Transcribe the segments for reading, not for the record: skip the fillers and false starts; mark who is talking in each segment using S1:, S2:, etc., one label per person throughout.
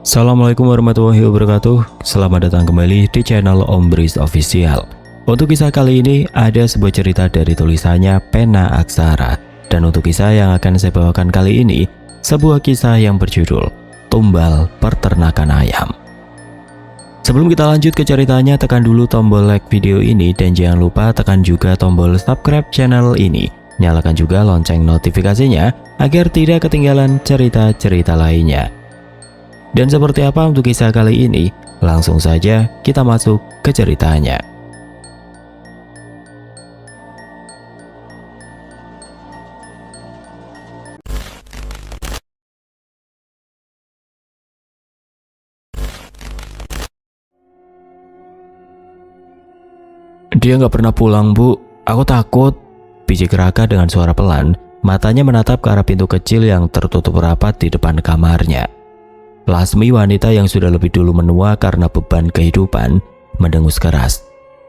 S1: Assalamualaikum warahmatullahi wabarakatuh. Selamat datang kembali di channel Om Bris Official. Untuk kisah kali ini ada sebuah cerita dari tulisannya Pena Aksara. Dan untuk kisah yang akan saya bawakan kali ini, sebuah kisah yang berjudul Tumbal Peternakan Ayam. Sebelum kita lanjut ke ceritanya, tekan dulu tombol like video ini dan jangan lupa tekan juga tombol subscribe channel ini. Nyalakan juga lonceng notifikasinya agar tidak ketinggalan cerita-cerita lainnya. Dan seperti apa untuk kisah kali ini? Langsung saja kita masuk ke ceritanya. Dia nggak pernah pulang, Bu. Aku takut. Bisik Raka dengan suara pelan. Matanya menatap ke arah pintu kecil yang tertutup rapat di depan kamarnya. Lasmi, wanita yang sudah lebih dulu menua karena beban kehidupan, mendengus keras.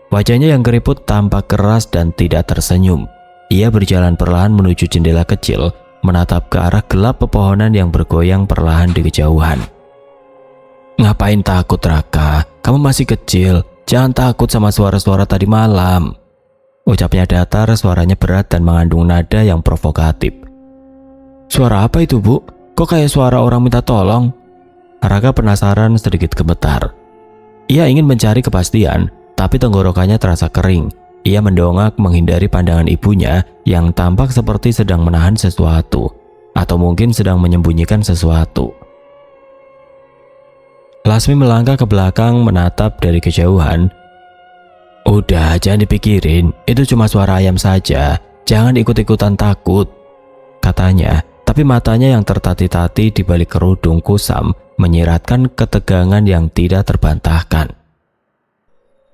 S1: Wajahnya yang keriput tampak keras dan tidak tersenyum. Ia berjalan perlahan menuju jendela kecil, menatap ke arah gelap pepohonan yang bergoyang perlahan di kejauhan. Ngapain takut, Raka? Kamu masih kecil. Jangan takut sama suara-suara tadi malam. Ucapnya datar, suaranya berat dan mengandung nada yang provokatif. Suara apa itu, Bu? Kok kayak suara orang minta tolong? Raka penasaran, sedikit gemetar. Ia ingin mencari kepastian, tapi tenggorokannya terasa kering. Ia mendongak menghindari pandangan ibunya yang tampak seperti sedang menahan sesuatu, atau mungkin sedang menyembunyikan sesuatu. Lasmi melangkah ke belakang menatap dari kejauhan. Udah, jangan dipikirin, itu cuma suara ayam saja. Jangan ikut-ikutan takut, katanya. Tapi matanya yang tertati-tati di balik kerudung kusam menyiratkan ketegangan yang tidak terbantahkan.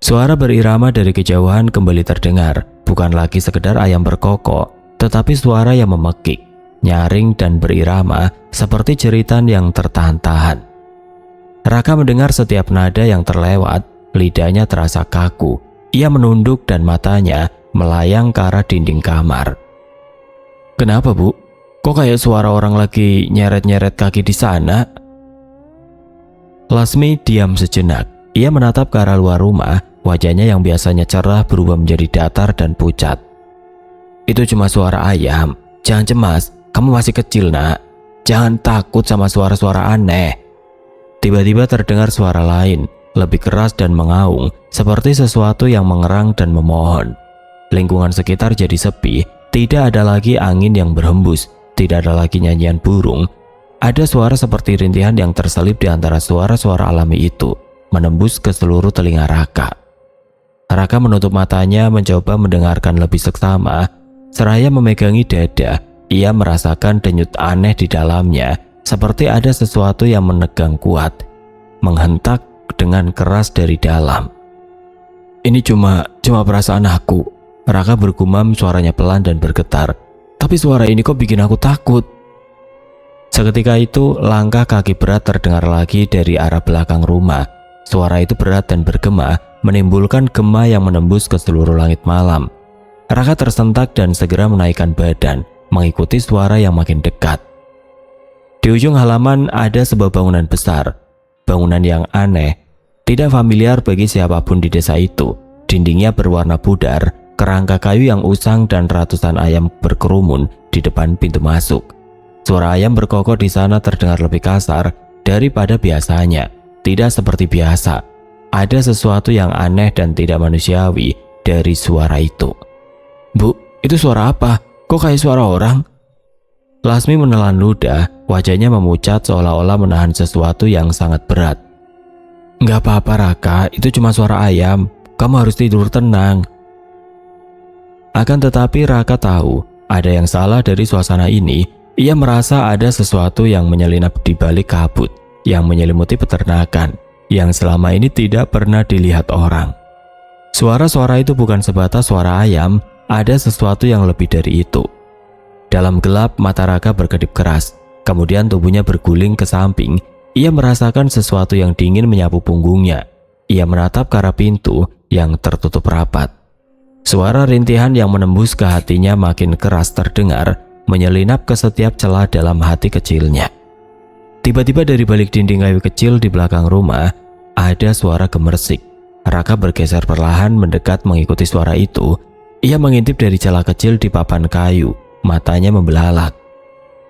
S1: Suara berirama dari kejauhan kembali terdengar, bukan lagi sekedar ayam berkokok, tetapi suara yang memekik, nyaring dan berirama seperti jeritan yang tertahan-tahan. Raka mendengar setiap nada yang terlewat, lidahnya terasa kaku. Ia menunduk dan matanya melayang ke arah dinding kamar. Kenapa, Bu? Kok kayak suara orang lagi nyeret-nyeret kaki di sana? Lasmi diam sejenak. Ia menatap ke arah luar rumah. Wajahnya yang biasanya cerah berubah menjadi datar dan pucat. Itu cuma suara ayam. Jangan cemas, kamu masih kecil, Nak. Jangan takut sama suara-suara aneh. Tiba-tiba terdengar suara lain, lebih keras dan mengaung, seperti sesuatu yang mengerang dan memohon. Lingkungan sekitar jadi sepi. Tidak ada lagi angin yang berhembus. Tidak ada lagi nyanyian burung. Ada suara seperti rintihan yang terselip di antara suara-suara alami itu, menembus ke seluruh telinga Raka. Raka menutup matanya mencoba mendengarkan lebih seksama. Seraya memegangi dada, ia merasakan denyut aneh di dalamnya, seperti ada sesuatu yang menegang kuat, menghentak dengan keras dari dalam. Ini cuma perasaan aku. Raka bergumam, suaranya pelan dan bergetar. Tapi suara ini kok bikin aku takut. Seketika itu langkah kaki berat terdengar lagi dari arah belakang rumah. Suara itu berat dan bergema, menimbulkan gema yang menembus ke seluruh langit malam. Raka tersentak dan segera menaikkan badan, mengikuti suara yang makin dekat. Di ujung halaman ada sebuah bangunan besar. Bangunan yang aneh, tidak familiar bagi siapapun di desa itu. Dindingnya berwarna pudar, kerangka kayu yang usang dan ratusan ayam berkerumun di depan pintu masuk. Suara ayam berkokok di sana terdengar lebih kasar daripada biasanya. Tidak seperti biasa. Ada sesuatu yang aneh dan tidak manusiawi dari suara itu. Bu, itu suara apa? Kok kayak suara orang? Lasmi menelan ludah, wajahnya memucat seolah-olah menahan sesuatu yang sangat berat. Nggak apa-apa, Raka, itu cuma suara ayam. Kamu harus tidur tenang. Akan tetapi Raka tahu ada yang salah dari suasana ini. Ia merasa ada sesuatu yang menyelinap di balik kabut yang menyelimuti peternakan yang selama ini tidak pernah dilihat orang. Suara-suara itu bukan sebatas suara ayam, ada sesuatu yang lebih dari itu. Dalam gelap mata Raka berkedip keras, kemudian tubuhnya berguling ke samping. Ia merasakan sesuatu yang dingin menyapu punggungnya. Ia menatap ke arah pintu yang tertutup rapat. Suara rintihan yang menembus ke hatinya makin keras terdengar, menyelinap ke setiap celah dalam hati kecilnya. Tiba-tiba dari balik dinding kayu kecil di belakang rumah, ada suara gemersik. Raka bergeser perlahan mendekat mengikuti suara itu. Ia mengintip dari celah kecil di papan kayu, matanya membelalak.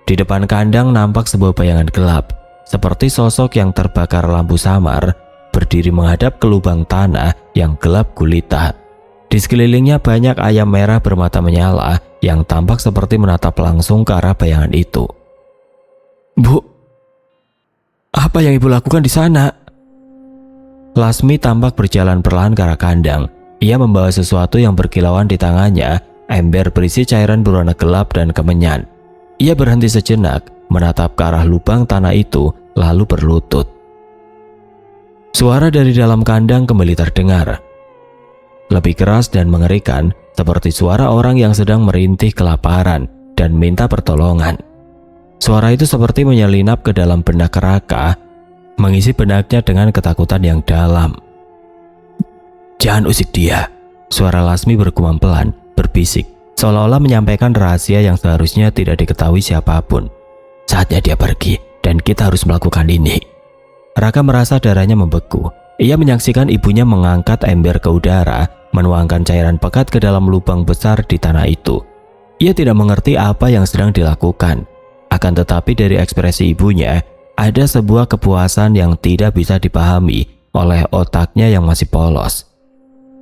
S1: Di depan kandang nampak sebuah bayangan gelap, seperti sosok yang terbakar lampu samar, berdiri menghadap ke lubang tanah yang gelap gulita. Di sekelilingnya banyak ayam merah bermata menyala yang tampak seperti menatap langsung ke arah bayangan itu. "Bu, apa yang ibu lakukan di sana?" Lasmi tampak berjalan perlahan ke arah kandang. Ia membawa sesuatu yang berkilauan di tangannya, ember berisi cairan berwarna gelap dan kemenyan. Ia berhenti sejenak, menatap ke arah lubang tanah itu, lalu berlutut. Suara dari dalam kandang kembali terdengar. Lebih keras dan mengerikan, seperti suara orang yang sedang merintih kelaparan dan minta pertolongan. Suara itu seperti menyelinap ke dalam benak Raka, mengisi benaknya dengan ketakutan yang dalam. "Jangan usik dia," suara Lasmi bergumam pelan, berbisik, seolah-olah menyampaikan rahasia yang seharusnya tidak diketahui siapapun. "Saatnya dia pergi, dan kita harus melakukan ini." Raka merasa darahnya membeku. Ia menyaksikan ibunya mengangkat ember ke udara, menuangkan cairan pekat ke dalam lubang besar di tanah itu. Ia tidak mengerti apa yang sedang dilakukan. Akan tetapi dari ekspresi ibunya, ada sebuah kepuasan yang tidak bisa dipahami oleh otaknya yang masih polos.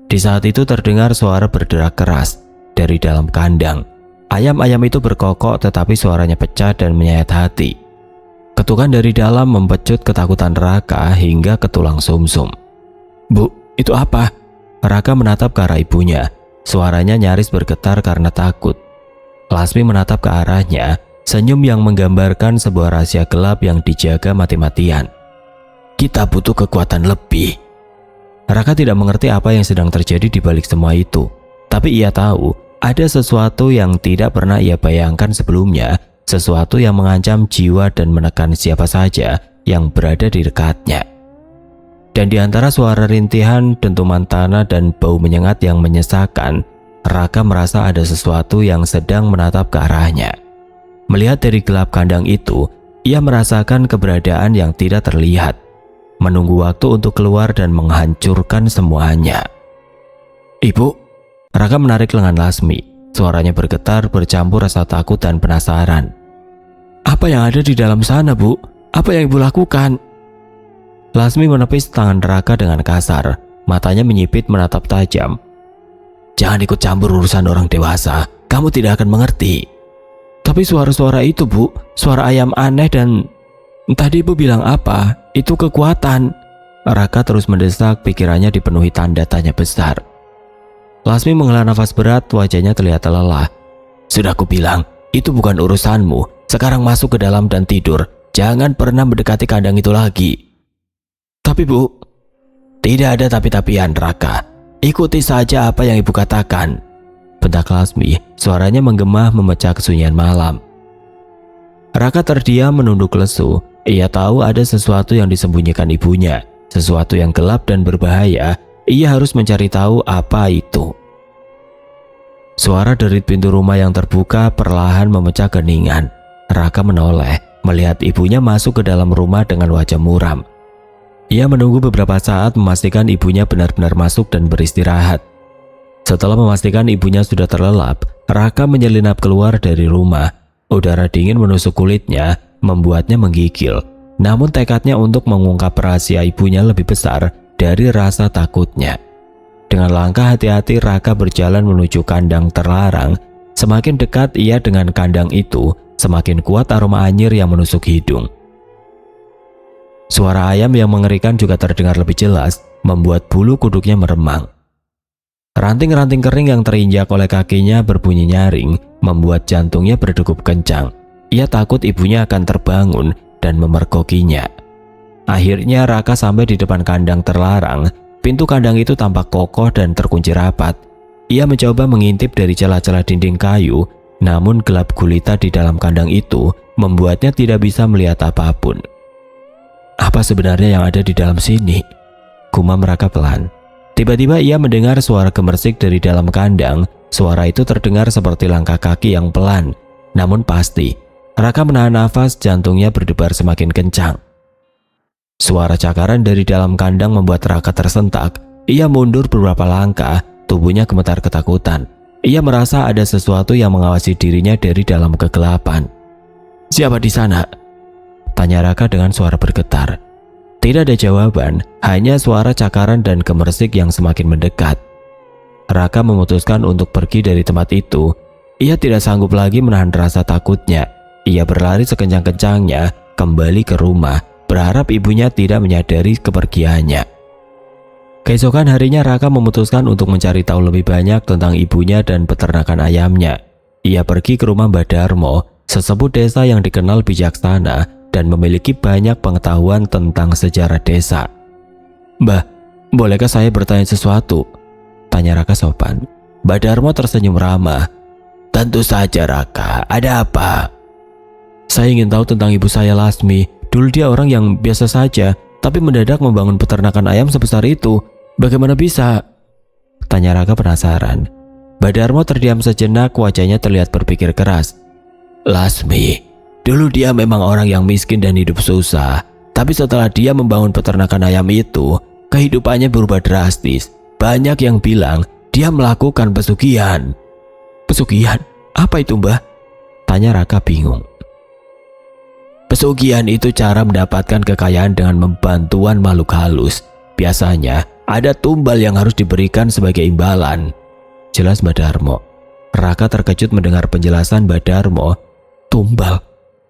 S1: Di saat itu terdengar suara berderak keras dari dalam kandang. Ayam-ayam itu berkokok tetapi suaranya pecah dan menyayat hati. Ketukan dari dalam mempecut ketakutan Raka hingga ke tulang sumsum. "Bu, itu apa?" Raka menatap ke arah ibunya. Suaranya nyaris bergetar karena takut. Lasmi menatap ke arahnya, senyum yang menggambarkan sebuah rahasia gelap yang dijaga mati-matian. "Kita butuh kekuatan lebih." Raka tidak mengerti apa yang sedang terjadi di balik semua itu. Tapi ia tahu ada sesuatu yang tidak pernah ia bayangkan sebelumnya, sesuatu yang mengancam jiwa dan menekan siapa saja yang berada di dekatnya. Dan di antara suara rintihan, dentuman tanah, dan bau menyengat yang menyesakan, Raka merasa ada sesuatu yang sedang menatap ke arahnya. Melihat dari gelap kandang itu, ia merasakan keberadaan yang tidak terlihat, menunggu waktu untuk keluar dan menghancurkan semuanya. "Ibu," Raka menarik lengan Lasmi. Suaranya bergetar bercampur rasa takut dan penasaran. "Apa yang ada di dalam sana, Bu? Apa yang ibu lakukan?" Lasmi menepis tangan Raka dengan kasar, matanya menyipit menatap tajam. "Jangan ikut campur urusan orang dewasa, kamu tidak akan mengerti." "Tapi suara-suara itu, Bu, suara ayam aneh dan tadi ibu bilang apa? Itu kekuatan." Raka terus mendesak, pikirannya dipenuhi tanda tanya besar. Lasmi menghela nafas berat, wajahnya terlihat lelah. "Sudah kubilang, itu bukan urusanmu. Sekarang masuk ke dalam dan tidur. Jangan pernah mendekati kandang itu lagi." "Tapi Bu..." "Tidak ada tapi-tapian, Raka. Ikuti saja apa yang ibu katakan," bentak Lasmi. Suaranya menggema memecah kesunyian malam. Raka terdiam menunduk lesu. Ia tahu ada sesuatu yang disembunyikan ibunya, sesuatu yang gelap dan berbahaya. Ia harus mencari tahu apa itu. Suara derit pintu rumah yang terbuka perlahan memecah keningan. Raka menoleh, melihat ibunya masuk ke dalam rumah dengan wajah muram. Ia menunggu beberapa saat memastikan ibunya benar-benar masuk dan beristirahat. Setelah memastikan ibunya sudah terlelap, Raka menyelinap keluar dari rumah. Udara dingin menusuk kulitnya, membuatnya menggigil. Namun tekadnya untuk mengungkap rahasia ibunya lebih besar dari rasa takutnya. Dengan langkah hati-hati Raka berjalan menuju kandang terlarang. Semakin dekat ia dengan kandang itu, semakin kuat aroma anyir yang menusuk hidung. Suara ayam yang mengerikan juga terdengar lebih jelas, membuat bulu kuduknya meremang. Ranting-ranting kering yang terinjak oleh kakinya berbunyi nyaring, membuat jantungnya berdegup kencang. Ia takut ibunya akan terbangun dan memergokinya. Akhirnya Raka sampai di depan kandang terlarang. Pintu kandang itu tampak kokoh dan terkunci rapat. Ia mencoba mengintip dari celah-celah dinding kayu, namun gelap gulita di dalam kandang itu membuatnya tidak bisa melihat apapun. Apa sebenarnya yang ada di dalam sini? Gumam Raka pelan. Tiba-tiba ia mendengar suara gemersik dari dalam kandang. Suara itu terdengar seperti langkah kaki yang pelan, namun pasti. Raka menahan nafas, jantungnya berdebar semakin kencang. Suara cakaran dari dalam kandang membuat Raka tersentak. Ia mundur beberapa langkah, tubuhnya gemetar ketakutan. Ia merasa ada sesuatu yang mengawasi dirinya dari dalam kegelapan. "Siapa di sana?" tanya Raka dengan suara bergetar. Tidak ada jawaban, hanya suara cakaran dan gemersik yang semakin mendekat. Raka memutuskan untuk pergi dari tempat itu. Ia tidak sanggup lagi menahan rasa takutnya. Ia berlari sekencang-kencangnya kembali ke rumah, berharap ibunya tidak menyadari kepergiannya. Keesokan harinya Raka memutuskan untuk mencari tahu lebih banyak tentang ibunya dan peternakan ayamnya. Ia pergi ke rumah Mbah Darmo, sesepuh desa yang dikenal bijaksana dan memiliki banyak pengetahuan tentang sejarah desa. "Mbah, bolehkah saya bertanya sesuatu?" tanya Raka sopan. Mbah Darmo tersenyum ramah. "Tentu saja Raka, ada apa?" "Saya ingin tahu tentang ibu saya Lasmi. Dulu dia orang yang biasa saja, tapi mendadak membangun peternakan ayam sebesar itu. Bagaimana bisa?" tanya Raka penasaran. Mbah Darmo terdiam sejenak, wajahnya terlihat berpikir keras. "Lasmi, dulu dia memang orang yang miskin dan hidup susah. Tapi setelah dia membangun peternakan ayam itu, kehidupannya berubah drastis. Banyak yang bilang dia melakukan pesugihan." "Pesugihan? Apa itu, Mbah?" tanya Raka bingung. "Pesugihan itu cara mendapatkan kekayaan dengan membantuan makhluk halus. Biasanya ada tumbal yang harus diberikan sebagai imbalan," jelas Mbah Darmo. Raka terkejut mendengar penjelasan Mbah Darmo. "Tumbal?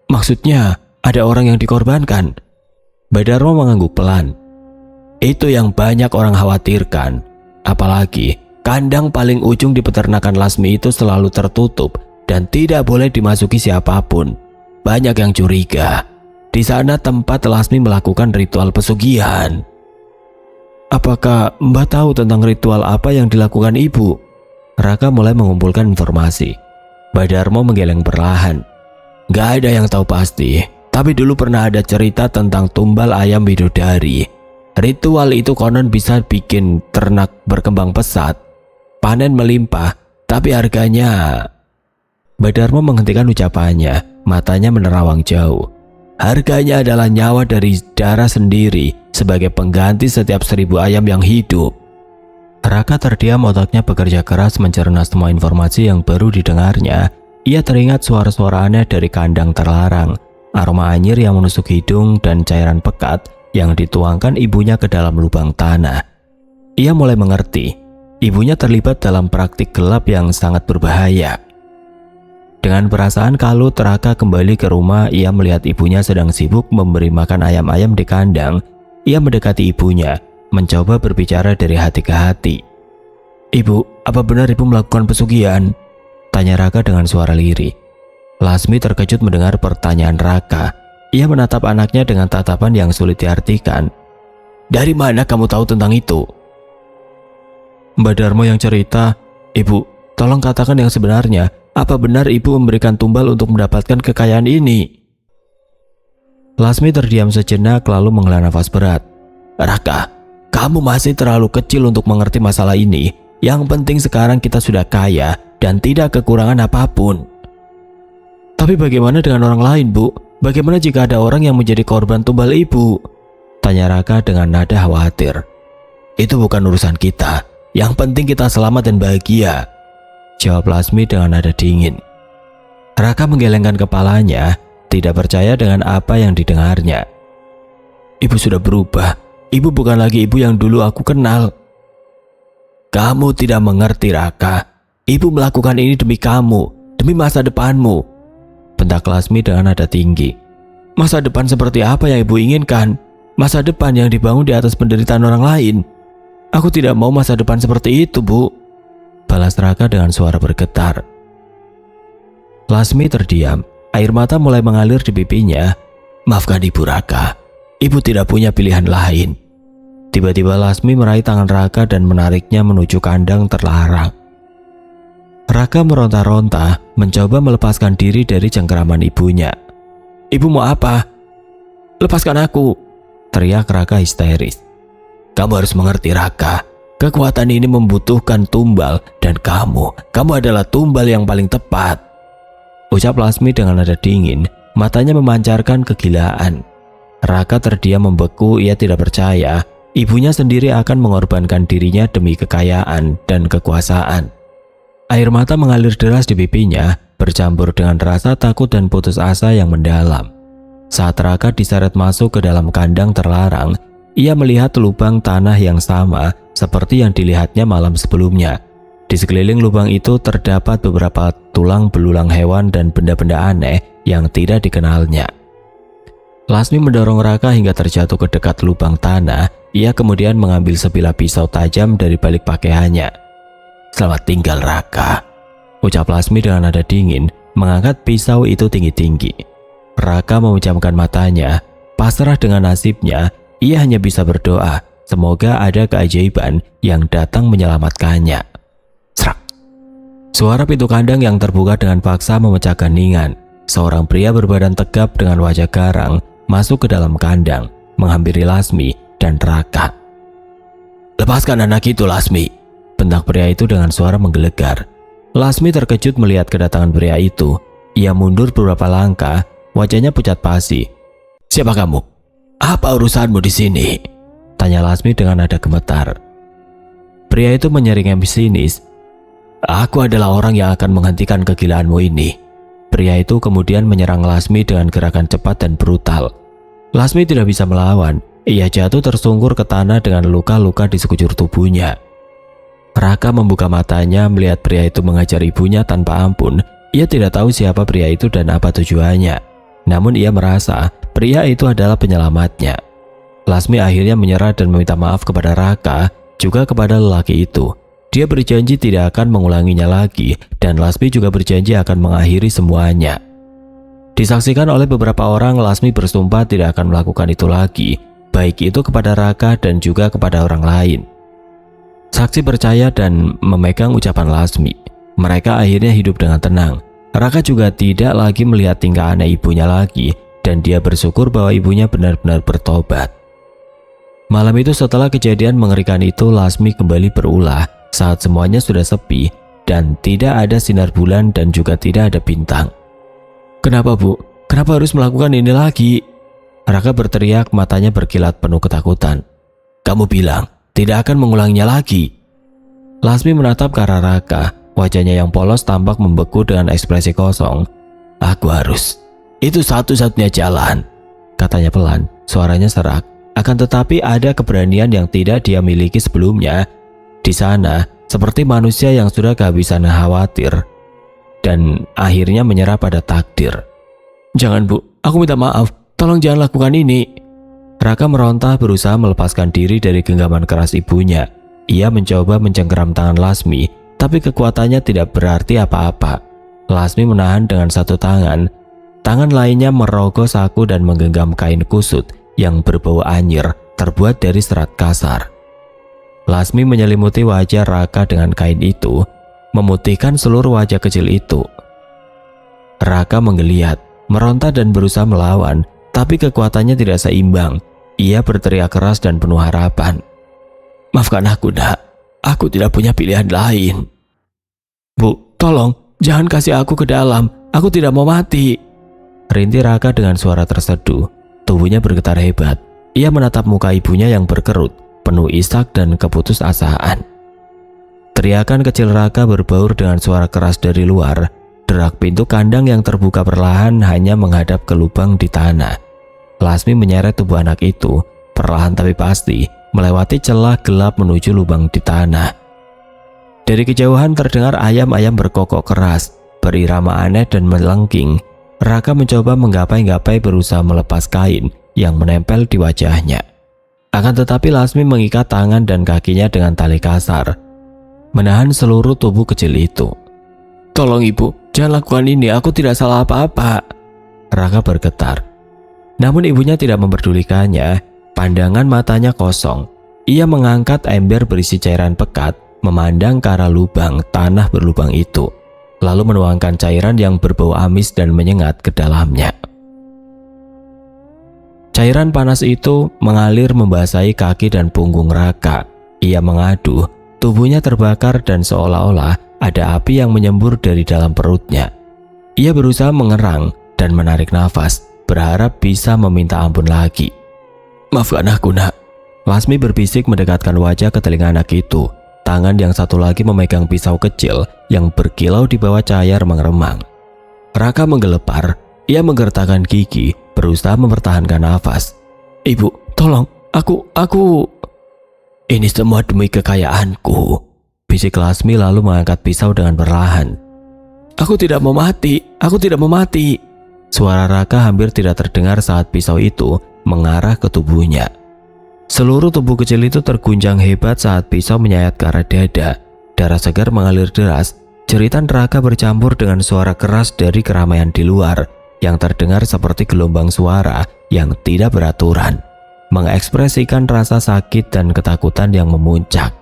S1: Maksudnya ada orang yang dikorbankan?" Mbah Darmo mengangguk pelan. "Itu yang banyak orang khawatirkan. Apalagi kandang paling ujung di peternakan Lasmi itu selalu tertutup dan tidak boleh dimasuki siapapun. Banyak yang curiga. Di sana tempat Lasmi melakukan ritual pesugihan." "Apakah Mbah tahu tentang ritual apa yang dilakukan ibu?" Raka mulai mengumpulkan informasi. Mbah Darmo menggeleng perlahan. "Gak ada yang tahu pasti, tapi dulu pernah ada cerita tentang tumbal ayam bidodari. Ritual itu konon bisa bikin ternak berkembang pesat, panen melimpah, tapi harganya..." Mbah Darmo menghentikan ucapannya, matanya menerawang jauh. "Harganya adalah nyawa dari darah sendiri sebagai pengganti setiap 1000 ayam yang hidup." Raka terdiam, otaknya bekerja keras mencerna semua informasi yang baru didengarnya. Ia teringat suara-suara aneh dari kandang terlarang, aroma anyir yang menusuk hidung, dan cairan pekat yang dituangkan ibunya ke dalam lubang tanah. Ia mulai mengerti, ibunya terlibat dalam praktik gelap yang sangat berbahaya. Dengan perasaan kalut, Raka kembali ke rumah. Ia melihat ibunya sedang sibuk memberi makan ayam-ayam di kandang. Ia mendekati ibunya, mencoba berbicara dari hati ke hati. "Ibu, apa benar ibu melakukan pesugihan?" tanya Raka dengan suara lirih. Lasmi terkejut mendengar pertanyaan Raka. Ia menatap anaknya dengan tatapan yang sulit diartikan. "Dari mana kamu tahu tentang itu?" "Mbah Darmo yang cerita. Ibu, tolong katakan yang sebenarnya. Apa benar ibu memberikan tumbal untuk mendapatkan kekayaan ini?" Lasmi terdiam sejenak lalu menghela nafas berat. "Raka, kamu masih terlalu kecil untuk mengerti masalah ini. Yang penting sekarang kita sudah kaya dan tidak kekurangan apapun." "Tapi bagaimana dengan orang lain, Bu? Bagaimana jika ada orang yang menjadi korban tumbal ibu?" tanya Raka dengan nada khawatir. "Itu bukan urusan kita. Yang penting kita selamat dan bahagia," jawab Lasmi dengan nada dingin. Raka menggelengkan kepalanya, tidak percaya dengan apa yang didengarnya. "Ibu sudah berubah. Ibu bukan lagi ibu yang dulu aku kenal." "Kamu tidak mengerti, Raka. Ibu melakukan ini demi kamu, demi masa depanmu," bentak Lasmi dengan nada tinggi. "Masa depan seperti apa yang ibu inginkan? Masa depan yang dibangun di atas penderitaan orang lain? Aku tidak mau masa depan seperti itu, Bu," balas Raka dengan suara bergetar. Lasmi terdiam, air mata mulai mengalir di pipinya. "Maafkan ibu, Raka. Ibu tidak punya pilihan lain." Tiba-tiba Lasmi meraih tangan Raka dan menariknya menuju kandang terlarang. Raka meronta-ronta, mencoba melepaskan diri dari cengkeraman ibunya. "Ibu mau apa? Lepaskan aku!" teriak Raka histeris. "Kamu harus mengerti, Raka. Kekuatan ini membutuhkan tumbal dan kamu adalah tumbal yang paling tepat." ucap Lasmi dengan nada dingin, matanya memancarkan kegilaan. Raka terdiam membeku, ia tidak percaya ibunya sendiri akan mengorbankan dirinya demi kekayaan dan kekuasaan. Air mata mengalir deras di pipinya, bercampur dengan rasa takut dan putus asa yang mendalam. Saat Raka diseret masuk ke dalam kandang terlarang, ia melihat lubang tanah yang sama seperti yang dilihatnya malam sebelumnya. Di sekeliling lubang itu terdapat beberapa tulang belulang hewan dan benda-benda aneh yang tidak dikenalnya. Lasmi mendorong Raka hingga terjatuh ke dekat lubang tanah. Ia kemudian mengambil sebilah pisau tajam dari balik pakaiannya. "Selamat tinggal, Raka," ucap Lasmi dengan nada dingin, mengangkat pisau itu tinggi-tinggi. Raka memejamkan matanya, pasrah dengan nasibnya. Ia hanya bisa berdoa, semoga ada keajaiban yang datang menyelamatkannya. Serak. Suara pintu kandang yang terbuka dengan paksa memecahkan keheningan. Seorang pria berbadan tegap dengan wajah garang masuk ke dalam kandang, menghampiri Lasmi dan Raka. "Lepaskan anak itu, Lasmi," bentak pria itu dengan suara menggelegar. Lasmi terkejut melihat kedatangan pria itu. Ia mundur beberapa langkah, wajahnya pucat pasi. "Siapa kamu? Apa urusanmu di sini?" tanya Lasmi dengan nada gemetar. Pria itu menyeringai sinis. "Aku adalah orang yang akan menghentikan kegilaanmu ini." Pria itu kemudian menyerang Lasmi dengan gerakan cepat dan brutal. Lasmi tidak bisa melawan. Ia jatuh tersungkur ke tanah dengan luka-luka di sekujur tubuhnya. Raka membuka matanya melihat pria itu mengajar ibunya tanpa ampun. Ia tidak tahu siapa pria itu dan apa tujuannya. Namun ia merasa pria itu adalah penyelamatnya. Lasmi akhirnya menyerah dan meminta maaf kepada Raka, juga kepada lelaki itu. Dia berjanji tidak akan mengulanginya lagi, dan Lasmi juga berjanji akan mengakhiri semuanya. Disaksikan oleh beberapa orang, Lasmi bersumpah tidak akan melakukan itu lagi, baik itu kepada Raka dan juga kepada orang lain. Saksi percaya dan memegang ucapan Lasmi. Mereka akhirnya hidup dengan tenang. Raka juga tidak lagi melihat tingkah aneh ibunya lagi, dan dia bersyukur bahwa ibunya benar-benar bertobat. Malam itu setelah kejadian mengerikan itu, Lasmi kembali berulah saat semuanya sudah sepi dan tidak ada sinar bulan dan juga tidak ada bintang. "Kenapa, Bu? Kenapa harus melakukan ini lagi?" Raka berteriak, matanya berkilat penuh ketakutan. "Kamu bilang tidak akan mengulanginya lagi." Lasmi menatap ke arah Raka, wajahnya yang polos tampak membeku dengan ekspresi kosong. "Aku harus. Itu satu-satunya jalan," katanya pelan, suaranya serak. Akan tetapi ada keberanian yang tidak dia miliki sebelumnya. Di sana, seperti manusia yang sudah kehabisan khawatir dan akhirnya menyerah pada takdir. "Jangan, Bu, aku minta maaf. Tolong jangan lakukan ini." Raka meronta berusaha melepaskan diri dari genggaman keras ibunya. Ia mencoba mencengkeram tangan Lasmi, tapi kekuatannya tidak berarti apa-apa. Lasmi menahan dengan satu tangan. Tangan lainnya merogoh saku dan menggenggam kain kusut yang berbau anyir terbuat dari serat kasar. Lasmi menyelimuti wajah Raka dengan kain itu, memutihkan seluruh wajah kecil itu. Raka menggeliat, meronta dan berusaha melawan, tapi kekuatannya tidak seimbang. Ia berteriak keras dan penuh harapan. "Maafkan aku, Nak. Aku tidak punya pilihan lain." "Bu, tolong, jangan kasih aku ke dalam. Aku tidak mau mati," rintih Raka dengan suara terseduh. Tubuhnya bergetar hebat. Ia menatap muka ibunya yang berkerut, penuh isak dan keputusasaan. Teriakan kecil Raka berbaur dengan suara keras dari luar. Derak pintu kandang yang terbuka perlahan hanya menghadap ke lubang di tanah. Lasmi menyeret tubuh anak itu, perlahan tapi pasti, melewati celah gelap menuju lubang di tanah. Dari kejauhan terdengar ayam-ayam berkokok keras, berirama aneh dan melengking. Raka mencoba menggapai-gapai berusaha melepas kain yang menempel di wajahnya. Akan tetapi Lasmi mengikat tangan dan kakinya dengan tali kasar, menahan seluruh tubuh kecil itu. "Tolong, Ibu, jangan lakukan ini, aku tidak salah apa-apa," Raka bergetar. Namun ibunya tidak memperdulikannya. Pandangan matanya kosong. Ia mengangkat ember berisi cairan pekat, memandang ke arah lubang tanah berlubang itu, lalu menuangkan cairan yang berbau amis dan menyengat ke dalamnya. Cairan panas itu mengalir membasahi kaki dan punggung Raka. Ia mengadu, tubuhnya terbakar dan seolah-olah ada api yang menyembur dari dalam perutnya. Ia berusaha mengerang dan menarik nafas, berharap bisa meminta ampun lagi. "Maafkan aku, Nak." Lasmi berbisik mendekatkan wajah ke telinga anak itu. Tangan yang satu lagi memegang pisau kecil yang berkilau di bawah cahaya remang-remang. Raka menggelepar, ia menggertakkan gigi, berusaha mempertahankan nafas. "Ibu, tolong, aku... Ini semua demi kekayaanku," bisik Lasmi lalu mengangkat pisau dengan perlahan. Aku tidak mau mati. Suara Raka hampir tidak terdengar saat pisau itu mengarah ke tubuhnya. Seluruh tubuh kecil itu terguncang hebat saat pisau menyayat ke arah dada. Darah segar mengalir deras. Jeritan Raka bercampur dengan suara keras dari keramaian di luar yang terdengar seperti gelombang suara yang tidak beraturan, mengekspresikan rasa sakit dan ketakutan yang memuncak.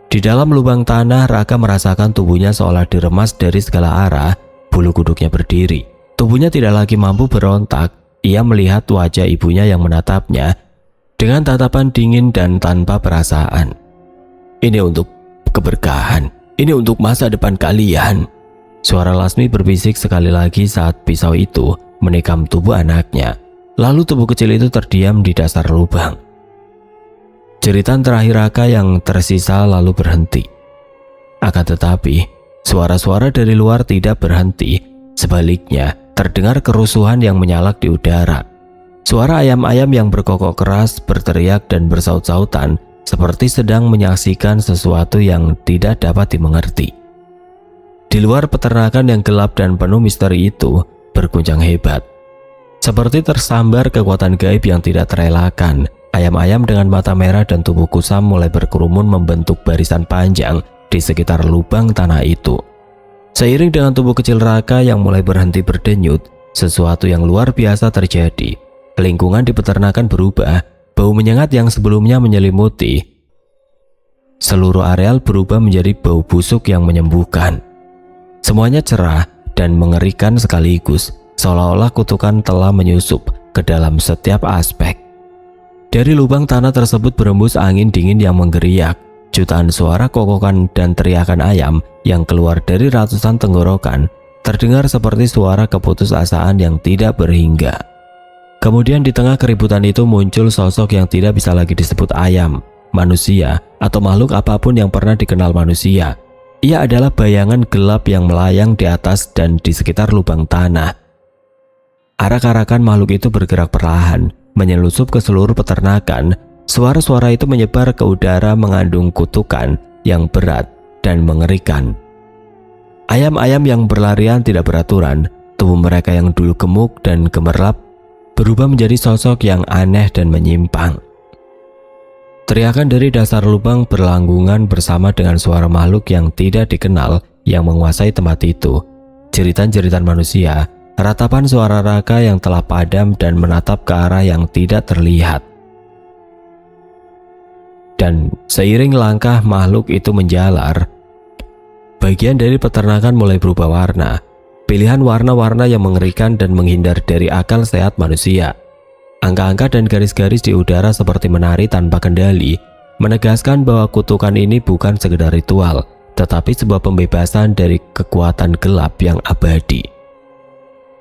S1: Di dalam lubang tanah, Raka merasakan tubuhnya seolah diremas dari segala arah. Bulu kuduknya berdiri. Tubuhnya tidak lagi mampu berontak. Ia melihat wajah ibunya yang menatapnya dengan tatapan dingin dan tanpa perasaan. "Ini untuk keberkahan. Ini untuk masa depan kalian." Suara Lasmi berbisik sekali lagi saat pisau itu menikam tubuh anaknya. Lalu tubuh kecil itu terdiam di dasar lubang. Jeritan terakhir Raka yang tersisa lalu berhenti. Akan tetapi, suara-suara dari luar tidak berhenti. Sebaliknya, terdengar kerusuhan yang menyalak di udara. Suara ayam-ayam yang berkokok keras, berteriak dan bersaut-sautan seperti sedang menyaksikan sesuatu yang tidak dapat dimengerti. Di luar peternakan yang gelap dan penuh misteri itu berguncang hebat. Seperti tersambar kekuatan gaib yang tidak terelakkan. Ayam-ayam dengan mata merah dan tubuh kusam mulai berkerumun membentuk barisan panjang di sekitar lubang tanah itu. Seiring dengan tubuh kecil Raka yang mulai berhenti berdenyut, sesuatu yang luar biasa terjadi. Lingkungan di peternakan berubah, bau menyengat yang sebelumnya menyelimuti seluruh areal berubah menjadi bau busuk yang menyembuhkan. Semuanya cerah dan mengerikan sekaligus, seolah-olah kutukan telah menyusup ke dalam setiap aspek. Dari lubang tanah tersebut berembus angin dingin yang menggeriak. Jutaan suara kokokan dan teriakan ayam yang keluar dari ratusan tenggorokan terdengar seperti suara keputusasaan yang tidak berhingga. Kemudian di tengah keributan itu muncul sosok yang tidak bisa lagi disebut ayam, manusia, atau makhluk apapun yang pernah dikenal manusia. Ia adalah bayangan gelap yang melayang di atas dan di sekitar lubang tanah. Arak-arakan makhluk itu bergerak perlahan, menyelusup ke seluruh peternakan. Suara-suara itu menyebar ke udara mengandung kutukan yang berat dan mengerikan. Ayam-ayam yang berlarian tidak beraturan, tubuh mereka yang dulu gemuk dan gemerlap berubah menjadi sosok yang aneh dan menyimpang. Teriakan dari dasar lubang berlanggungan bersama dengan suara makhluk yang tidak dikenal yang menguasai tempat itu. Jeritan-jeritan manusia, ratapan suara Raka yang telah padam dan menatap ke arah yang tidak terlihat. Dan seiring langkah makhluk itu menjalar, bagian dari peternakan mulai berubah warna. Pilihan warna-warna yang mengerikan dan menghindar dari akal sehat manusia. Angka-angka dan garis-garis di udara seperti menari tanpa kendali, menegaskan bahwa kutukan ini bukan sekedar ritual, tetapi sebuah pembebasan dari kekuatan gelap yang abadi.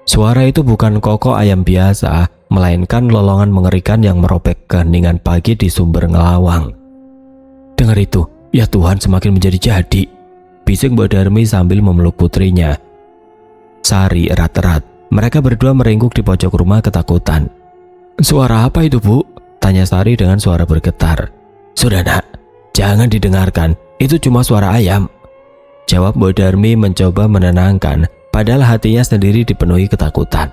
S1: Suara itu bukan kokok ayam biasa, melainkan lolongan mengerikan yang merobek keheningan pagi di sumber ngelawang. "Dengar itu, ya Tuhan, semakin menjadi jadi," bisik Mbak Darmi sambil memeluk putrinya. Sari erat-erat, mereka berdua meringkuk di pojok rumah ketakutan. "Suara apa itu, Bu?" tanya Sari dengan suara bergetar. "Sudah, Nak, jangan didengarkan, itu cuma suara ayam," jawab Mbak Darmi mencoba menenangkan, padahal hatinya sendiri dipenuhi ketakutan.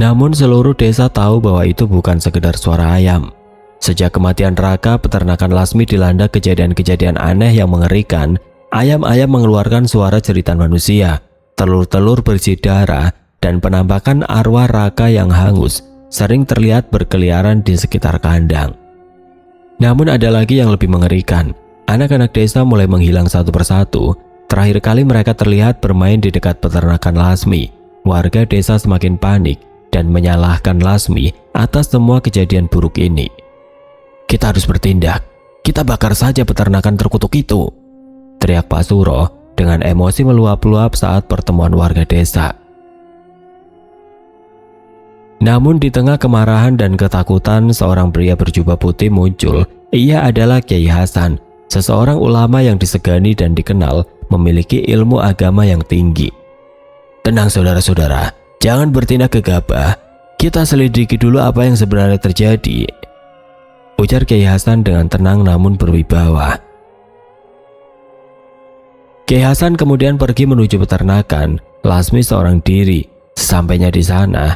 S1: Namun seluruh desa tahu bahwa itu bukan sekedar suara ayam. Sejak kematian Raka, peternakan Lasmi dilanda kejadian-kejadian aneh yang mengerikan. Ayam-ayam mengeluarkan suara jeritan manusia, telur-telur berisi darah, dan penampakan arwah Raka yang hangus sering terlihat berkeliaran di sekitar kandang. Namun ada lagi yang lebih mengerikan. Anak-anak desa mulai menghilang satu persatu. Terakhir kali mereka terlihat bermain di dekat peternakan Lasmi. Warga desa semakin panik dan menyalahkan Lasmi atas semua kejadian buruk ini. "Kita harus bertindak. Kita bakar saja peternakan terkutuk itu," teriak Pak Suro. dengan emosi meluap-luap saat pertemuan warga desa. Namun di tengah kemarahan dan ketakutan, seorang pria berjubah putih muncul. Ia adalah Kiai Hasan, seseorang ulama yang disegani dan dikenal memiliki ilmu agama yang tinggi. "Tenang saudara-saudara, jangan bertindak gegabah. Kita selidiki dulu apa yang sebenarnya terjadi," ujar Kiai Hasan dengan tenang namun berwibawa. Kiai Hasan kemudian pergi menuju peternakan. Lasmi seorang diri. Sesampainya di sana,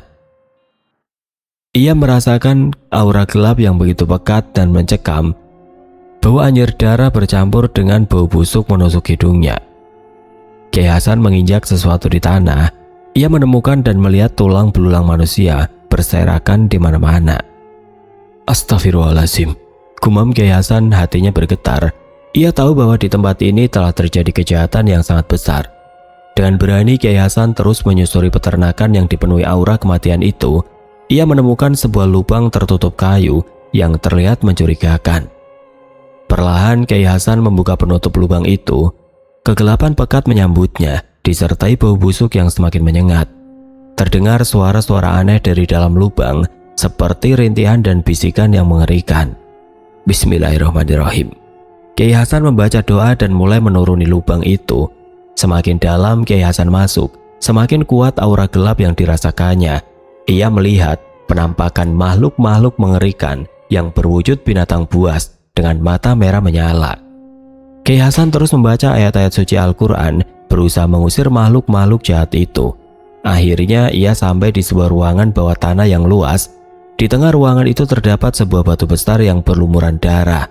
S1: ia merasakan aura gelap yang begitu pekat dan mencekam. Bau anyir darah bercampur dengan bau busuk menusuk hidungnya. Kiai Hasan menginjak sesuatu di tanah. Ia menemukan dan melihat tulang belulang manusia berserakan di mana-mana. "Astagfirullahaladzim," gumam Kiai Hasan, hatinya bergetar. Ia tahu bahwa di tempat ini telah terjadi kejahatan yang sangat besar. Dengan berani Kiai Hasan terus menyusuri peternakan yang dipenuhi aura kematian itu. Ia menemukan sebuah lubang tertutup kayu yang terlihat mencurigakan. Perlahan Kiai Hasan membuka penutup lubang itu. Kegelapan pekat menyambutnya, disertai bau busuk yang semakin menyengat. Terdengar suara-suara aneh dari dalam lubang, seperti rintihan dan bisikan yang mengerikan. Bismillahirrahmanirrahim. Kiai Hasan membaca doa dan mulai menuruni lubang itu. Semakin dalam Kiai Hasan masuk, semakin kuat aura gelap yang dirasakannya. Ia melihat penampakan makhluk-makhluk mengerikan yang berwujud binatang buas dengan mata merah menyala. Kiai Hasan terus membaca ayat-ayat suci Al-Quran, berusaha mengusir makhluk-makhluk jahat itu. Akhirnya ia sampai di sebuah ruangan bawah tanah yang luas. Di tengah ruangan itu terdapat sebuah batu besar yang berlumuran darah.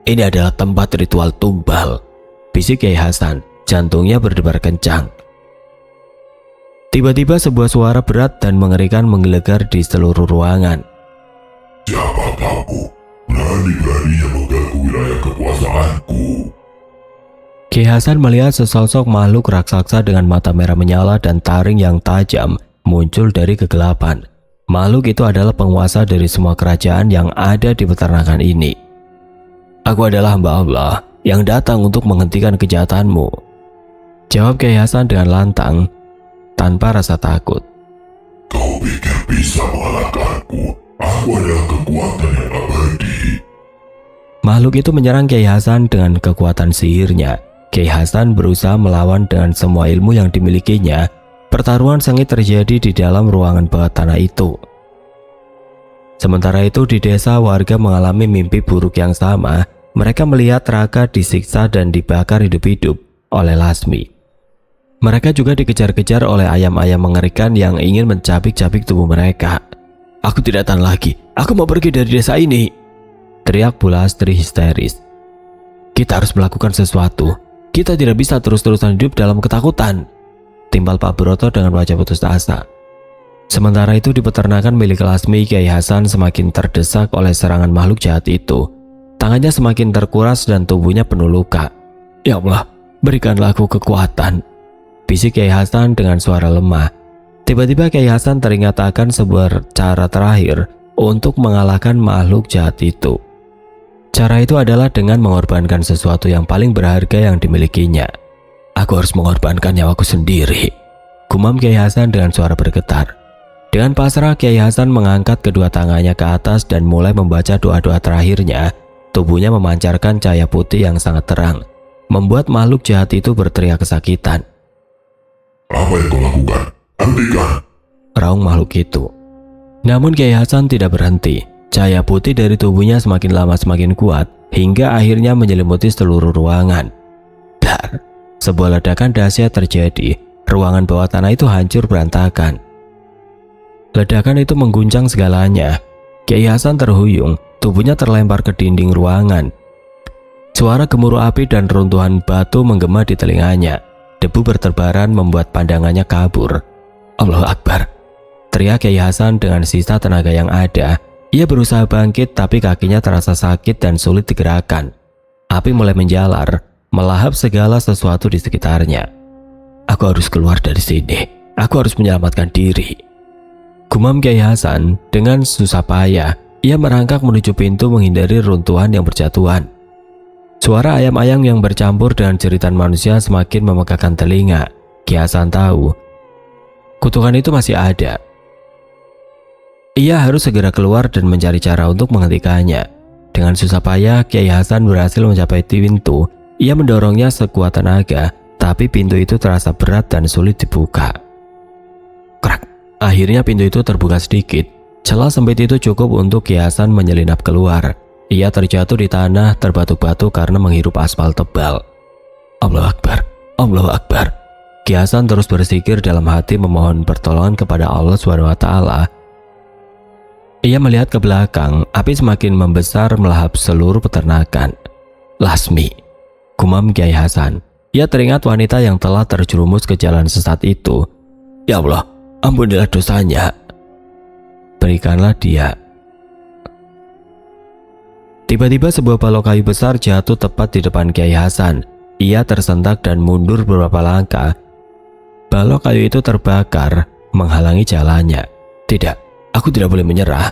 S1: "Ini adalah tempat ritual tumbal," bisik Kiai Hasan, jantungnya berdebar kencang. Tiba-tiba sebuah suara berat dan mengerikan menggelegar di seluruh ruangan.
S2: "Siapa kamu? Berani-beraninya mengganggu wilayah kekuasaanku."
S1: Kiai Hasan melihat sesosok makhluk raksasa dengan mata merah menyala dan taring yang tajam muncul dari kegelapan. Makhluk itu adalah penguasa dari semua kerajaan yang ada di peternakan ini. "Aku adalah hamba Allah yang datang untuk menghentikan kejahatanmu," jawab Kiai Hasan dengan lantang tanpa rasa takut.
S2: "Kau pikir bisa mengalahkanku? Aku adalah kekuatan yang abadi."
S1: Makhluk itu menyerang Kiai Hasan dengan kekuatan sihirnya. Kiai Hasan berusaha melawan dengan semua ilmu yang dimilikinya. Pertarungan sengit terjadi di dalam ruangan bawah tanah itu. Sementara itu di desa, warga mengalami mimpi buruk yang sama. Mereka melihat Raka disiksa dan dibakar hidup-hidup oleh Lasmi. Mereka juga dikejar-kejar oleh ayam-ayam mengerikan yang ingin mencabik-cabik tubuh mereka. "Aku tidak tahan lagi, aku mau pergi dari desa ini," teriak Bu Lastri histeris. "Kita harus melakukan sesuatu. Kita tidak bisa terus-terusan hidup dalam ketakutan," timpal Pak Broto dengan wajah putus asa. Sementara itu di peternakan milik Lasmi, Kiai Hasan semakin terdesak oleh serangan makhluk jahat itu. Tangannya semakin terkuras dan tubuhnya penuh luka. "Ya Allah, berikanlah aku kekuatan," bisik Kiai Hasan dengan suara lemah. Tiba-tiba Kiai Hasan teringat akan sebuah cara terakhir untuk mengalahkan makhluk jahat itu. Cara itu adalah dengan mengorbankan sesuatu yang paling berharga yang dimilikinya. "Aku harus mengorbankan nyawaku sendiri," gumam Kiai Hasan dengan suara bergetar. Dengan pasrah Kiai Hasan mengangkat kedua tangannya ke atas dan mulai membaca doa-doa terakhirnya. Tubuhnya memancarkan cahaya putih yang sangat terang, membuat makhluk jahat itu berteriak kesakitan.
S2: "Apa yang kau lakukan? Hentikan!"
S1: raung makhluk itu. Namun Kiai Hasan tidak berhenti. Cahaya putih dari tubuhnya semakin lama semakin kuat, hingga akhirnya menyelimuti seluruh ruangan. Dar! Sebuah ledakan dahsyat terjadi. Ruangan bawah tanah itu hancur berantakan. Ledakan itu mengguncang segalanya. Kiai Hasan terhuyung, tubuhnya terlempar ke dinding ruangan. Suara gemuruh api dan runtuhan batu menggema di telinganya. Debu berterbaran membuat pandangannya kabur. "Allahu Akbar!" teriak Kiai Hasan dengan sisa tenaga yang ada. Ia berusaha bangkit tapi kakinya terasa sakit dan sulit digerakkan. Api mulai menjalar, melahap segala sesuatu di sekitarnya. "Aku harus keluar dari sini. Aku harus menyelamatkan diri," gumam Kiai Hasan dengan susah payah. Ia merangkak menuju pintu menghindari runtuhan yang berjatuhan. Suara ayam-ayam yang bercampur dengan jeritan manusia semakin memegahkan telinga. Ki Hasan tahu kutukan itu masih ada. Ia harus segera keluar dan mencari cara untuk menghentikannya. Dengan susah payah, Kiai Hasan berhasil mencapai pintu. Ia mendorongnya sekuat tenaga, tapi pintu itu terasa berat dan sulit dibuka. Krak! Akhirnya pintu itu terbuka sedikit. Celah sempit itu cukup untuk Kiai Hasan menyelinap keluar. Ia terjatuh di tanah terbatu-batu karena menghirup aspal tebal. Allahu Akbar, Allahu Akbar. Kiai Hasan terus berzikir dalam hati memohon pertolongan kepada Allah SWT. Ia melihat ke belakang, api semakin membesar melahap seluruh peternakan. Lasmi, gumam Kiai Hasan. Ia teringat wanita yang telah terjerumus ke jalan sesat itu. Ya Allah, ampunilah dosanya. Berikanlah dia. Tiba-tiba sebuah balok kayu besar jatuh tepat di depan Kiai Hasan. Ia tersentak dan mundur beberapa langkah. Balok kayu itu terbakar, menghalangi jalannya. Tidak, aku tidak boleh menyerah,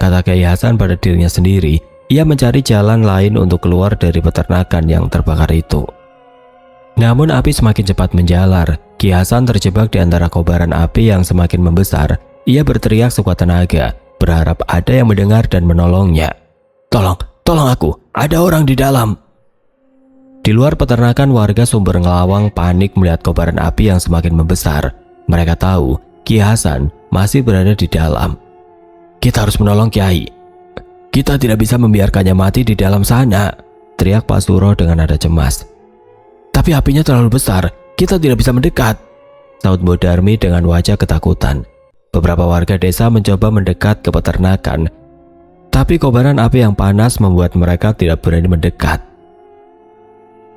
S1: kata Kiai Hasan pada dirinya sendiri. Ia mencari jalan lain untuk keluar dari peternakan yang terbakar itu. Namun api semakin cepat menjalar. Kiai Hasan terjebak di antara kobaran api yang semakin membesar. Ia berteriak sekuat tenaga, berharap ada yang mendengar dan menolongnya. Tolong aku, ada orang di dalam. Di luar peternakan, warga Sumber Ngelawang panik melihat kobaran api yang semakin membesar. Mereka tahu Kiai Hasan masih berada di dalam. Kita harus menolong Kiai. Kita tidak bisa membiarkannya mati di dalam sana, teriak Pak Suro dengan nada cemas. Tapi apinya terlalu besar, kita tidak bisa mendekat, saut Mbok Darmi dengan wajah ketakutan. Beberapa warga desa mencoba mendekat ke peternakan, tapi kobaran api yang panas membuat mereka tidak berani mendekat.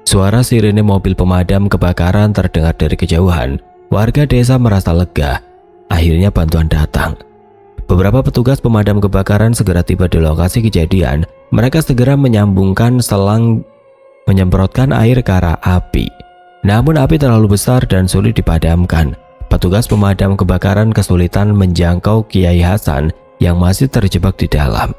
S1: Suara sirene mobil pemadam kebakaran terdengar dari kejauhan. Warga desa merasa lega. Akhirnya bantuan datang. Beberapa petugas pemadam kebakaran segera tiba di lokasi kejadian. Mereka segera menyambungkan selang menyemprotkan air ke arah api. Namun api terlalu besar dan sulit dipadamkan. Petugas pemadam kebakaran kesulitan menjangkau Kiai Hasan yang masih terjebak di dalam.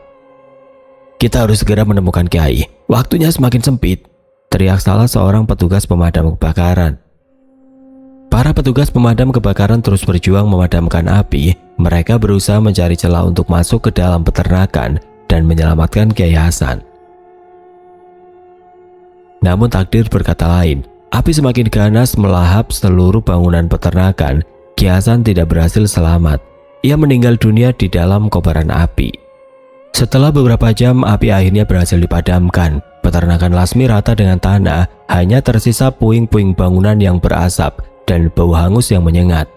S1: Kita harus segera menemukan Kiai. Waktunya semakin sempit, teriak salah seorang petugas pemadam kebakaran. Para petugas pemadam kebakaran terus berjuang memadamkan api. Mereka berusaha mencari celah untuk masuk ke dalam peternakan dan menyelamatkan Kiai Hasan. Namun takdir berkata lain. Api semakin ganas melahap seluruh bangunan peternakan. Kiai Hasan tidak berhasil selamat. Ia meninggal dunia di dalam kobaran api. Setelah beberapa jam, api akhirnya berhasil dipadamkan. Peternakan Lasmi rata dengan tanah, hanya tersisa puing-puing bangunan yang berasap dan bau hangus yang menyengat.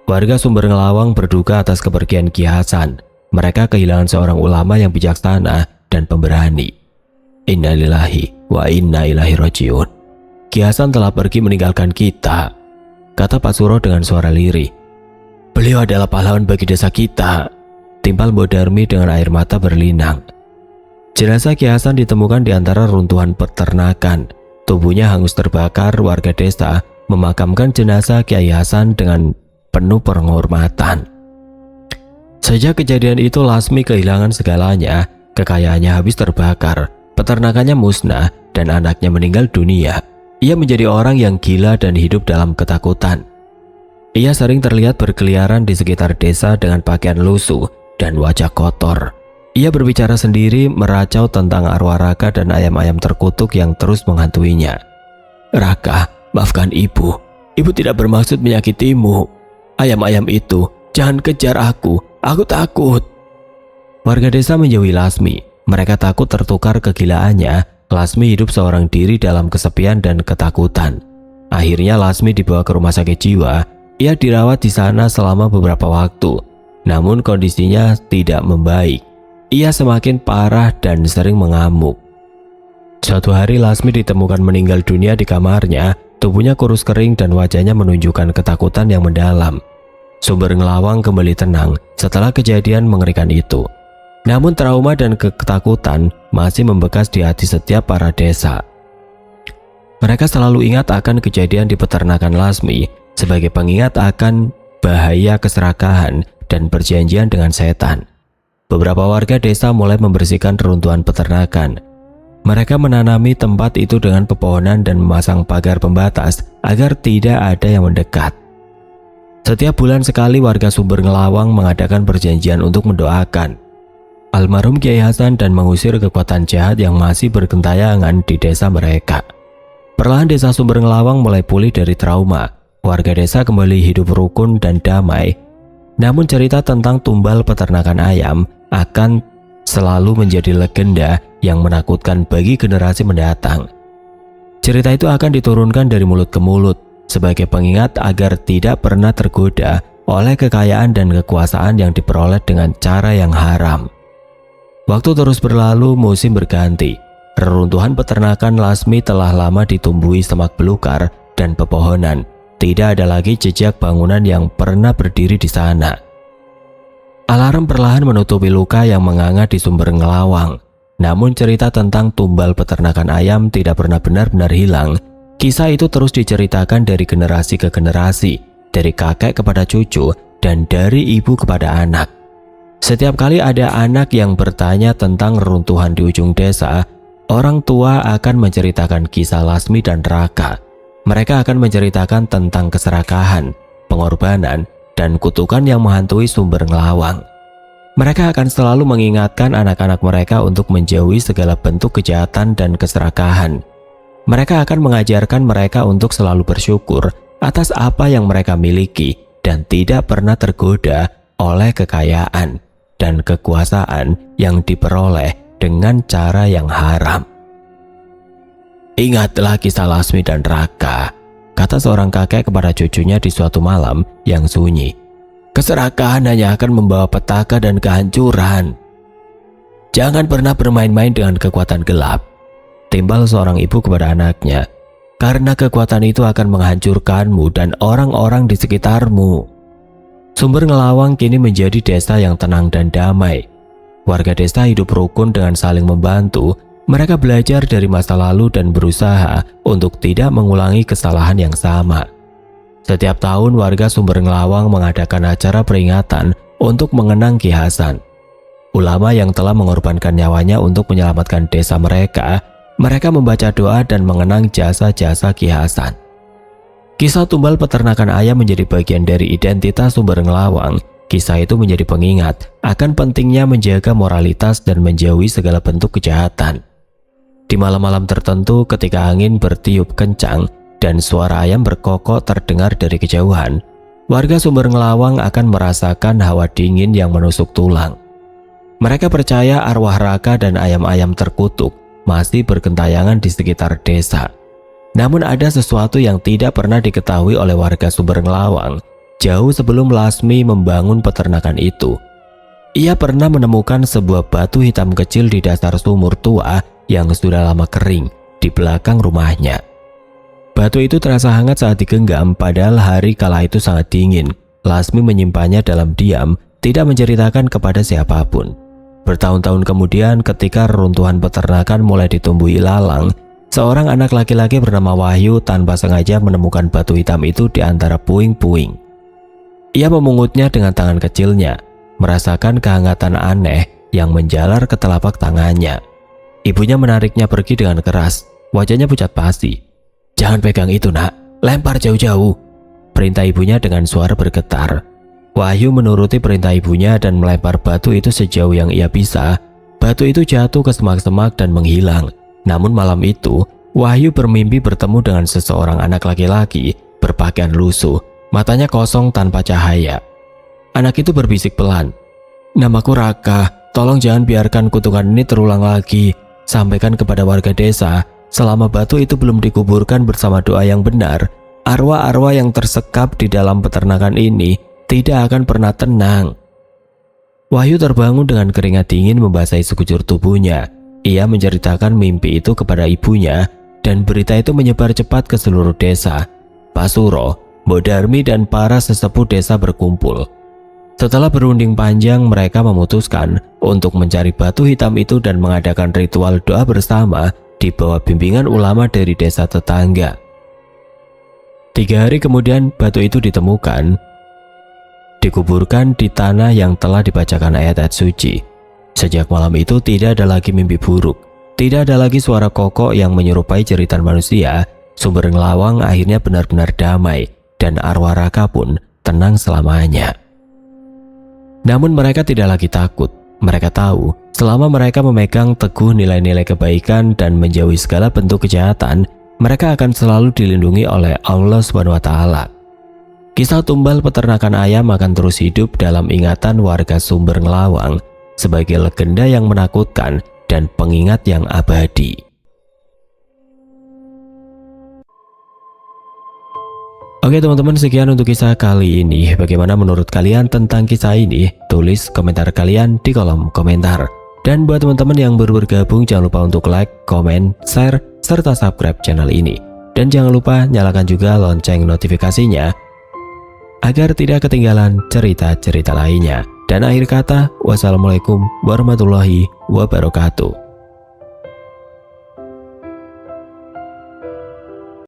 S1: Warga Sumber Ngelawang berduka atas kepergian Kiai Hasan. Mereka kehilangan seorang ulama yang bijaksana dan pemberani. Innalillahi wa inna ilaihi rajiun. Kiai Hasan telah pergi meninggalkan kita, kata Pak Suro dengan suara lirih. Beliau adalah pahlawan bagi desa kita, timpal Mbok Darmi dengan air mata berlinang. Jenazah Kiai Hasan ditemukan di antara runtuhan peternakan. Tubuhnya hangus terbakar. Warga desa memakamkan jenazah Kiai Hasan dengan penuh penghormatan. Sejak kejadian itu, Lasmi kehilangan segalanya. Kekayaannya habis terbakar, peternakannya musnah, dan anaknya meninggal dunia. Ia menjadi orang yang gila dan hidup dalam ketakutan. Ia sering terlihat berkeliaran di sekitar desa dengan pakaian lusuh dan wajah kotor. Ia berbicara sendiri, meracau tentang arwah Raka dan ayam-ayam terkutuk yang terus menghantuinya. Raka, maafkan ibu. Ibu tidak bermaksud menyakitimu. Ayam-ayam itu, jangan kejar aku takut. Warga desa menjauhi Lasmi. Mereka takut tertukar kegilaannya. Lasmi hidup seorang diri dalam kesepian dan ketakutan. Akhirnya Lasmi dibawa ke rumah sakit jiwa. Ia dirawat di sana selama beberapa waktu. Namun kondisinya tidak membaik. Ia semakin parah dan sering mengamuk. Suatu hari Lasmi ditemukan meninggal dunia di kamarnya. Tubuhnya kurus kering dan wajahnya menunjukkan ketakutan yang mendalam. Sumber Ngelawang kembali tenang setelah kejadian mengerikan itu. Namun trauma dan ketakutan masih membekas di hati setiap para desa. Mereka selalu ingat akan kejadian di peternakan Lasmi sebagai pengingat akan bahaya keserakahan dan perjanjian dengan setan. Beberapa warga desa mulai membersihkan reruntuhan peternakan. Mereka menanami tempat itu dengan pepohonan dan memasang pagar pembatas agar tidak ada yang mendekat. Setiap bulan sekali warga Sumber Ngelawang mengadakan perjanjian untuk mendoakan almarhum Kiai Hasan dan mengusir kekuatan jahat yang masih bergentayangan di desa mereka. Perlahan desa Sumber Ngelawang mulai pulih dari trauma. Warga desa kembali hidup rukun dan damai. Namun cerita tentang tumbal peternakan ayam akan selalu menjadi legenda yang menakutkan bagi generasi mendatang. Cerita itu akan diturunkan dari mulut ke mulut sebagai pengingat agar tidak pernah tergoda oleh kekayaan dan kekuasaan yang diperoleh dengan cara yang haram. Waktu terus berlalu, musim berganti. Reruntuhan peternakan Lasmi telah lama ditumbuhi semak belukar dan pepohonan. Tidak ada lagi jejak bangunan yang pernah berdiri di sana. Alarm perlahan menutupi luka yang menganga di Sumber Ngelawang. Namun cerita tentang tumbal peternakan ayam tidak pernah benar-benar hilang. Kisah itu terus diceritakan dari generasi ke generasi, dari kakek kepada cucu, dan dari ibu kepada anak. Setiap kali ada anak yang bertanya tentang reruntuhan di ujung desa, orang tua akan menceritakan kisah Lasmi dan Raka. Mereka akan menceritakan tentang keserakahan, pengorbanan, dan kutukan yang menghantui Sumber Ngelawang. Mereka akan selalu mengingatkan anak-anak mereka untuk menjauhi segala bentuk kejahatan dan keserakahan. Mereka akan mengajarkan mereka untuk selalu bersyukur atas apa yang mereka miliki dan tidak pernah tergoda oleh kekayaan dan kekuasaan yang diperoleh dengan cara yang haram. Ingatlah kisah Lasmi dan Raka, kata seorang kakek kepada cucunya di suatu malam yang sunyi. Keserakahan hanya akan membawa petaka dan kehancuran. Jangan pernah bermain-main dengan kekuatan gelap, timbal seorang ibu kepada anaknya, karena kekuatan itu akan menghancurkanmu dan orang-orang di sekitarmu. Sumber Ngelawang kini menjadi desa yang tenang dan damai. Warga desa hidup rukun dengan saling membantu. Mereka belajar dari masa lalu dan berusaha untuk tidak mengulangi kesalahan yang sama. Setiap tahun warga Sumber Ngelawang mengadakan acara peringatan untuk mengenang Ki Hasan, ulama yang telah mengorbankan nyawanya untuk menyelamatkan desa mereka. Mereka membaca doa dan mengenang jasa-jasa Ki Hasan. Kisah tumbal peternakan ayam menjadi bagian dari identitas Sumber Ngelawang. Kisah itu menjadi pengingat akan pentingnya menjaga moralitas dan menjauhi segala bentuk kejahatan. Di malam-malam tertentu ketika angin bertiup kencang dan suara ayam berkokok terdengar dari kejauhan, warga Sumber Ngelawang akan merasakan hawa dingin yang menusuk tulang. Mereka percaya arwah Raka dan ayam-ayam terkutuk masih bergentayangan di sekitar desa. Namun ada sesuatu yang tidak pernah diketahui oleh warga Sumber Ngelawang jauh sebelum Lasmi membangun peternakan itu. Ia pernah menemukan sebuah batu hitam kecil di dasar sumur tua yang sudah lama kering di belakang rumahnya. Batu itu terasa hangat saat digenggam, padahal hari kala itu sangat dingin. Lasmi menyimpannya dalam diam, tidak menceritakan kepada siapapun. Bertahun-tahun kemudian ketika reruntuhan peternakan mulai ditumbuhi ilalang, seorang anak laki-laki bernama Wahyu tanpa sengaja menemukan batu hitam itu di antara puing-puing. Ia memungutnya dengan tangan kecilnya, merasakan kehangatan aneh yang menjalar ke telapak tangannya. Ibunya menariknya pergi dengan keras, wajahnya pucat pasi. "Jangan pegang itu, nak, lempar jauh-jauh," perintah ibunya dengan suara bergetar. Wahyu menuruti perintah ibunya dan melempar batu itu sejauh yang ia bisa. Batu itu jatuh ke semak-semak dan menghilang. Namun malam itu, Wahyu bermimpi bertemu dengan seseorang anak laki-laki berpakaian lusuh, matanya kosong tanpa cahaya. Anak itu berbisik pelan, "Namaku Raka, tolong jangan biarkan kutukan ini terulang lagi. Sampaikan kepada warga desa, selama batu itu belum dikuburkan bersama doa yang benar, arwah-arwah yang tersekap di dalam peternakan ini tidak akan pernah tenang." Wahyu terbangun dengan keringat dingin membasahi sekujur tubuhnya. Ia menceritakan mimpi itu kepada ibunya dan berita itu menyebar cepat ke seluruh desa. Pak Suro, Mbok Darmi dan para sesepuh desa berkumpul. Setelah berunding panjang, mereka memutuskan untuk mencari batu hitam itu dan mengadakan ritual doa bersama di bawah bimbingan ulama dari desa tetangga. 3 hari kemudian batu itu ditemukan, dikuburkan di tanah yang telah dibacakan ayat-ayat suci. Sejak malam itu tidak ada lagi mimpi buruk. Tidak ada lagi suara kokok yang menyerupai jeritan manusia. Sumber Ngelawang akhirnya benar-benar damai dan arwah Raka pun tenang selamanya. Namun mereka tidak lagi takut. Mereka tahu selama mereka memegang teguh nilai-nilai kebaikan dan menjauhi segala bentuk kejahatan, mereka akan selalu dilindungi oleh Allah SWT. Kisah tumbal peternakan ayam akan terus hidup dalam ingatan warga Sumber Ngelawang sebagai legenda yang menakutkan dan pengingat yang abadi. Oke teman-teman, sekian untuk kisah kali ini. Bagaimana menurut kalian tentang kisah ini? Tulis komentar kalian di kolom komentar. Dan buat teman-teman yang baru bergabung, jangan lupa untuk like, komen, share, serta subscribe channel ini. Dan jangan lupa nyalakan juga lonceng notifikasinya agar tidak ketinggalan cerita-cerita lainnya. Dan akhir kata, wassalamualaikum warahmatullahi wabarakatuh.